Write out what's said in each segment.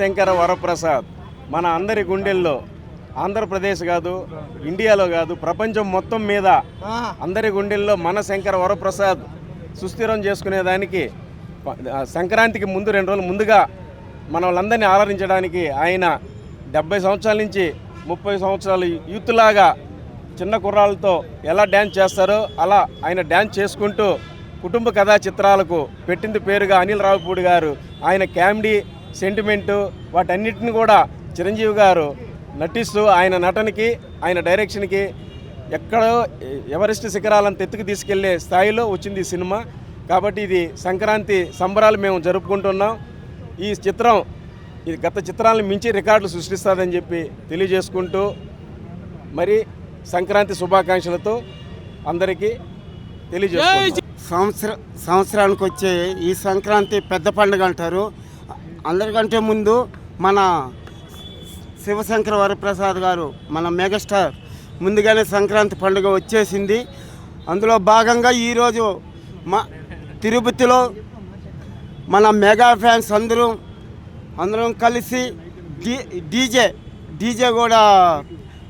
మనశంకర వరప్రసాద్ మన అందరి గుండెల్లో, ఆంధ్రప్రదేశ్ కాదు, ఇండియాలో కాదు, ప్రపంచం మొత్తం మీద అందరి గుండెల్లో మనశంకర వరప్రసాద్ సుస్థిరం చేసుకునేదానికి సంక్రాంతికి ముందు 2 రోజులు ముందుగా మన వాళ్ళందరినీ ఆదరించడానికి ఆయన 70 సంవత్సరాల నుంచి 30 సంవత్సరాలు యూత్లాగా చిన్న కుర్రాళ్ళతో ఎలా డ్యాన్స్ చేస్తారో అలా ఆయన డ్యాన్స్ చేసుకుంటూ కుటుంబ కథా చిత్రాలకు పెట్టింది పేరుగా అనిల్ రావిపూడి గారు ఆయన కామెడీ సెంటిమెంటు వాటన్నిటిని కూడా చిరంజీవి గారు నటిస్తూ ఆయన నటనకి ఆయన డైరెక్షన్కి ఎక్కడో ఎవరెస్ట్ శిఖరాలను ఎత్తుకు తీసుకెళ్లే స్థాయిలో వచ్చింది ఈ సినిమా. కాబట్టి ఇది సంక్రాంతి సంబరాలు మేము జరుపుకుంటున్నాం. ఈ చిత్రం ఇది గత చిత్రాలను మించి రికార్డులు సృష్టిస్తుందని చెప్పి తెలియజేసుకుంటూ మరి సంక్రాంతి శుభాకాంక్షలతో అందరికీ తెలియజేస్తున్నాం. సంవత్సరానికి వచ్చే ఈ సంక్రాంతి పెద్ద పండుగ అంటారు. అందరికంటే ముందు మన శివశంకర వరప్రసాద్ గారు మన మెగాస్టార్ ముందుగానే సంక్రాంతి పండుగ వచ్చేసింది. అందులో భాగంగా ఈరోజు మా తిరుపతిలో మన మెగా ఫ్యాన్స్ అందరం కలిసి డీజే కూడా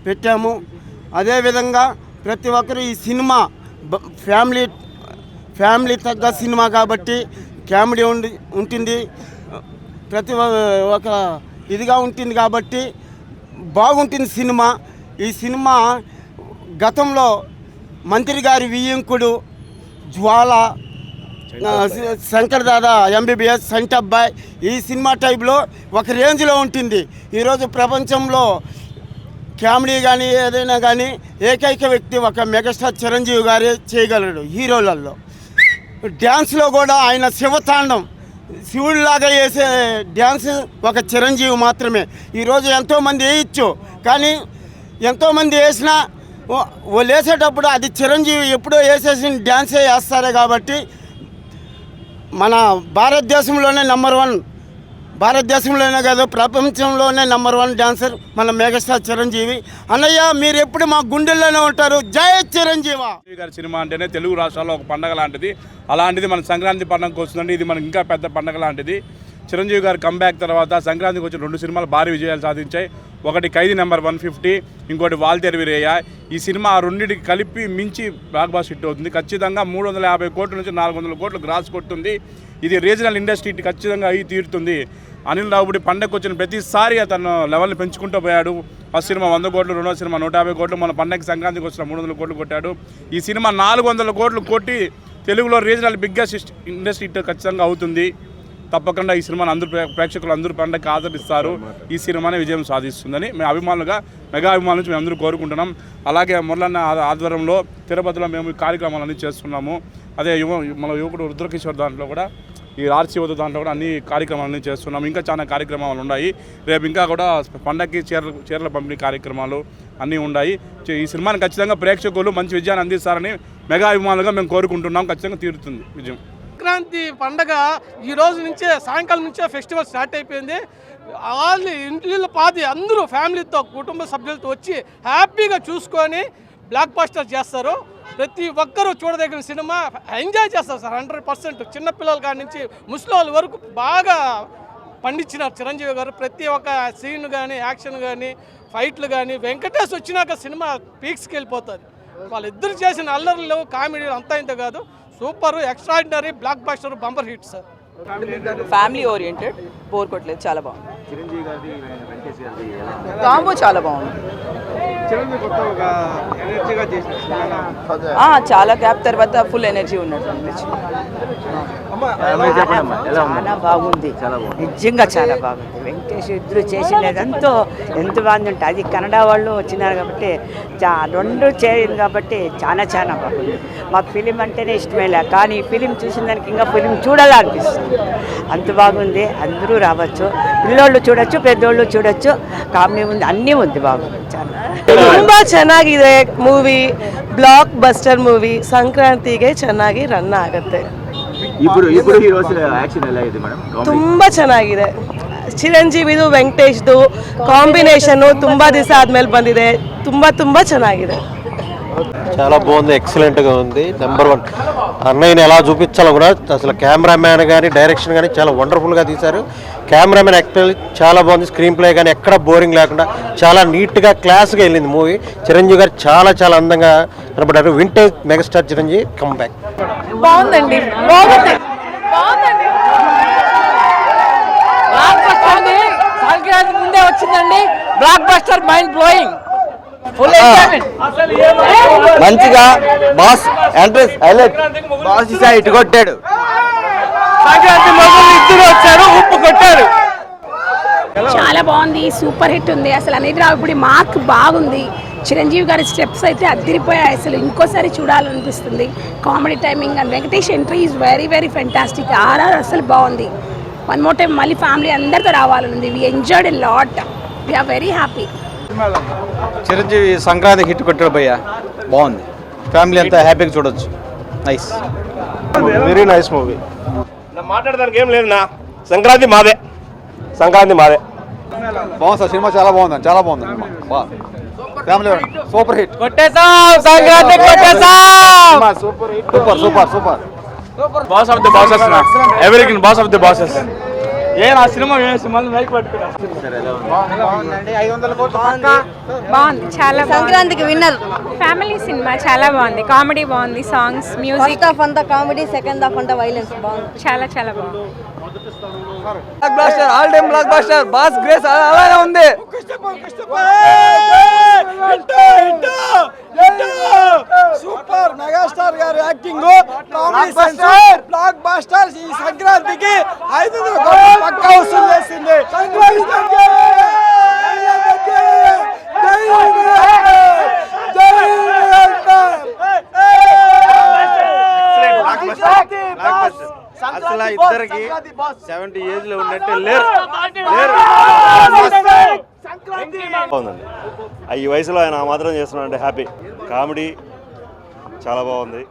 పెట్టాము. అదేవిధంగా ప్రతి ఒక్కరు ఈ సినిమా ఫ్యామిలీ తగ్గ సినిమా కాబట్టి కామెడీ ఉంటుంది, ప్రతి ఒక ఇదిగా ఉంటుంది కాబట్టి బాగుంటుంది సినిమా. ఈ సినిమా గతంలో మంత్రి గారి వియ్యంకుడు, జ్వాల, శంకర్ దాదా ఎంబీబీఎస్, సంటబ్బాయ్ ఈ సినిమా టైప్లో ఒక రేంజ్లో ఉంటుంది. ఈరోజు ప్రపంచంలో కామెడీ కానీ ఏదైనా కానీ ఏకైక వ్యక్తి ఒక మెగాస్టార్ చిరంజీవి గారే చేయగలడు. హీరోలలో డ్యాన్స్లో కూడా ఆయన శివతాండం శివుడిలాగా వేసే డ్యాన్స్ ఒక చిరంజీవి మాత్రమే. ఈరోజు ఎంతోమంది వేయచ్చు, కానీ ఎంతోమంది వేసినా వాళ్ళు వేసేటప్పుడు అది చిరంజీవి ఎప్పుడో వేసేసిన డ్యాన్సే వేస్తారు. కాబట్టి మన భారతదేశంలోనే భారతదేశంలోనే కాదు ప్రపంచంలోనే #1 డాన్సర్ మన మెగాస్టార్ చిరంజీవి. అన్నయ్య మీరు ఎప్పుడు మా గుండెల్లోనే ఉంటారు. జై చిరంజీవి గారి సినిమా అంటేనే తెలుగు రాష్ట్రాల్లో ఒక పండగ లాంటిది. అలాంటిది మన సంక్రాంతి పండుగకు వస్తుందండి. ఇది మనకి ఇంకా పెద్ద పండగ లాంటిది. చిరంజీవి గారి కంబ్యాక్ తర్వాత సంక్రాంతికి వచ్చిన 2 సినిమాలు భారీ విజయాలు సాధించాయి. ఒకటి ఖైదీ నెంబర్ 150, ఇంకోటి వాల్తేరు వీరయ్య. ఈ సినిమా ఆ రెండింటికి కలిపి మించి బ్లాక్ బాస్టర్ హిట్ అవుతుంది. ఖచ్చితంగా 350 కోట్ల నుంచి 400 కోట్లు గ్రాస్ కొడుతుంది. ఇది రీజనల్ ఇండస్ట్రీ ఖచ్చితంగా అయి తీరుతుంది. అనిల్ రావిపూడి పండగకు వచ్చిన ప్రతిసారి అతను లెవెల్ని పెంచుకుంటూ పోయాడు. ఫస్ట్ సినిమా 100 కోట్లు, రెండో సినిమా 150 కోట్లు, మన పండగకి సంక్రాంతికి వచ్చిన 300 కోట్లు కొట్టాడు. ఈ సినిమా 400 కోట్లు కొట్టి తెలుగులో రీజనల్ బిగ్గెస్ట్ ఇండస్ట్రీ హిట్ ఖచ్చితంగా అవుతుంది. తప్పకుండా ఈ సినిమాని ప్రేక్షకులు అందరూ పండగకి ఆదరిస్తారు. ఈ సినిమానే విజయం సాధిస్తుందని మేము అభిమానులుగా మెగా అభిమానుల నుంచి మేము అందరూ కోరుకుంటున్నాం. అలాగే మురళన్న ఆధ్వర్యంలో తిరుపతిలో మేము ఈ కార్యక్రమాలన్నీ చేస్తున్నాము. అదే మన యువకుడు రుద్రకిషోర్ దాంట్లో కూడా ఈ ఆర్సీ యువత దాంట్లో కూడా అన్ని కార్యక్రమాలన్నీ చేస్తున్నాము. ఇంకా చాలా కార్యక్రమాలు ఉన్నాయి. రేపు ఇంకా కూడా పండగకి చీరల పంపిణీ కార్యక్రమాలు అన్నీ ఉన్నాయి. ఈ సినిమాని ఖచ్చితంగా ప్రేక్షకులు మంచి విజయాన్ని అందిస్తారని మెగా అభిమానులుగా మేము కోరుకుంటున్నాం. ఖచ్చితంగా తీరుతుంది విజయం. సంక్రాంతి పండగ ఈ రోజు నుంచే సాయంకాలం నుంచే ఫెస్టివల్ స్టార్ట్ అయిపోయింది. వాళ్ళు ఇంట్లో పాతి అందరూ ఫ్యామిలీతో కుటుంబ సభ్యులతో వచ్చి హ్యాపీగా చూసుకొని బ్లాక్ బస్టర్ చేస్తారు. ప్రతి ఒక్కరూ చూడదగిన సినిమా, ఎంజాయ్ చేస్తారు సార్ 100%. చిన్నపిల్లల కాడి నుంచి ముసలి వరకు బాగా పండించినారు చిరంజీవి గారు. ప్రతి ఒక్క సీన్ కానీ, యాక్షన్ కానీ, ఫైట్లు కానీ వెంకటేష్ వచ్చినాక సినిమా పీక్స్కి వెళ్ళిపోతుంది. వాళ్ళిద్దరు చేసిన అల్లర్లు, కామెడీలు అంతా ఇంత కాదు, super extraordinary block buster bumper hit sir. Family oriented, bore కొట్టలేదు, చాలా బాగుంది. కాంబో చాలా బాగుంది. చాలా గ్యాప్ తర్వాత ఫుల్ ఎనర్జీ ఉన్నట్టు అనిపించింది. చాలా బాగుంది, నిజంగా చాలా బాగుంది. వెంకటేష్ ఇద్దరు చేసినది ఎంత బాగుంది అంటే అది కన్నడ వాళ్ళు వచ్చినారు కాబట్టి 2 చేరింది కాబట్టి చాలా బాగుంది. మాకు ఫిలిం అంటేనే ఇష్టమేలే, కానీ ఈ ఫిలిం చూసిన దానికి ఇంకా ఫిలిం చూడాలనిపిస్తుంది. అంత బాగుంది. అందరూ రావచ్చు, పిల్లోళ్ళు చూడొచ్చు, పెద్దోళ్ళు చూడొచ్చు. కామెడీ ఉంది, అన్నీ ఉంది, బాగుంది. చాలా ತುಂಬ ಚೆನ್ನಾಗಿದೆ ಮೂವಿ, ಬ್ಲಾಕ್ ಬಸ್ಟರ್ ಮೂವಿ. ಸಂಕ್ರಾಂತಿಗೆ ಚೆನ್ನಾಗಿ ರನ್ ಆಗುತ್ತೆ. ತುಂಬ ಚೆನ್ನಾಗಿದೆ. ಚಿರಂಜೀವಿದು ವೆಂಕಟೇಶ್ದು ಕಾಂಬಿನೇಷನ್ನು ತುಂಬ ದಿವಸ ಆದಮೇಲೆ ಬಂದಿದೆ. ತುಂಬ ಚೆನ್ನಾಗಿದೆ. చాలా బాగుంది, ఎక్సలెంట్గా ఉంది. నెంబర్ 1 అన్నయ్యని ఎలా చూపించాలో కూడా అసలు కెమెరామ్యాన్ కానీ డైరెక్షన్ కానీ చాలా వండర్ఫుల్గా తీశారు. కెమెరామెన్ యాక్చువల్లీ చాలా బాగుంది. స్క్రీన్ ప్లే కానీ ఎక్కడ బోరింగ్ లేకుండా చాలా నీట్గా క్లాస్గా వెళ్ళింది మూవీ. చిరంజీవి గారు చాలా చాలా అందంగా కనబడ్డారు. Vintage megastar Chiranjeevi comeback. బాగుందండి, బాగుంది, బాగుందండి. సంక్రాంతి ముందే వచ్చిందండి. Blockbuster, mind blowing, full enjoyment. మంచిగా బాస్ ఎంట్రెన్స్ హైలైట్. బాస్ ఇటు కొట్టాడు. సంక్రాంతి మొదలు ఇద్దరు వచ్చారు, ఉప్పు కొట్టారు. చాలా బాగుంది, సూపర్ హిట్ ఉంది. అసలు అనేది రావుడి మార్క్ బాగుంది. చిరంజీవి గారి స్టెప్స్ అయితే అదిరిపోయాయి. అసలు ఇంకోసారి చూడాలనిపిస్తుంది. Comedy timing and Venkatesh entry is very very fantastic. RR అసలు బాగుంది. వన్ మోర్ టైం మళ్ళీ ఫ్యామిలీ అందరితో రావాలనుంది. We enjoyed a lot, we're very happy. Chiranjeevi Sankranti hit కొట్టాడు భయ్య, బాగుంది. ఫ్యామిలీ అంతా హ్యాపీగా చూడొచ్చు. Nice, very nice movie. మాట్లాడడానికి ఏం లేదు నా, సంక్రాంతి మాదే, సంక్రాంతి మాదే. బాగుంది సార్, సినిమా చాలా బాగుంది, చాలా బాగుంది సినిమా. Family super hit. కొట్టేసాం, సంక్రాంతి కొట్టేసాం. Super super super. Boss of the bosses, ఎవరికి బాస్ ఆఫ్ ది బాసెస్. ఆ సినిమా మైక్ పట్టుకున్నా బాగుంది, చాలా సంక్రాంతికి విన్నర్. ఫ్యామిలీ సినిమా చాలా బాగుంది. కామెడీ బాగుంది, సాంగ్స్, మ్యూజిక్ హాఫ్ అంతా కామెడీ, సెకండ్ హాఫ్ అంతా వైలెన్స్. బాగుంది, చాలా చాలా బాగుంది. Block buster, all time block buster. Boss grace అలానే ఉంది. సూపర్ మెగాస్టార్ గారి acting, comedy sense, black busters. ఈ సంక్రాంతికి 500 కోట్లు పక్కా వసూలు చేసింది. అసలు ఇద్దరికి 70 ఏజ్ లో ఉన్నట్టే లేరు. బాగుందండి, ఈ వయసులో ఆయన మాత్రం చేస్తున్నాడు. హ్యాపీ, కామెడీ చాలా బాగుంది.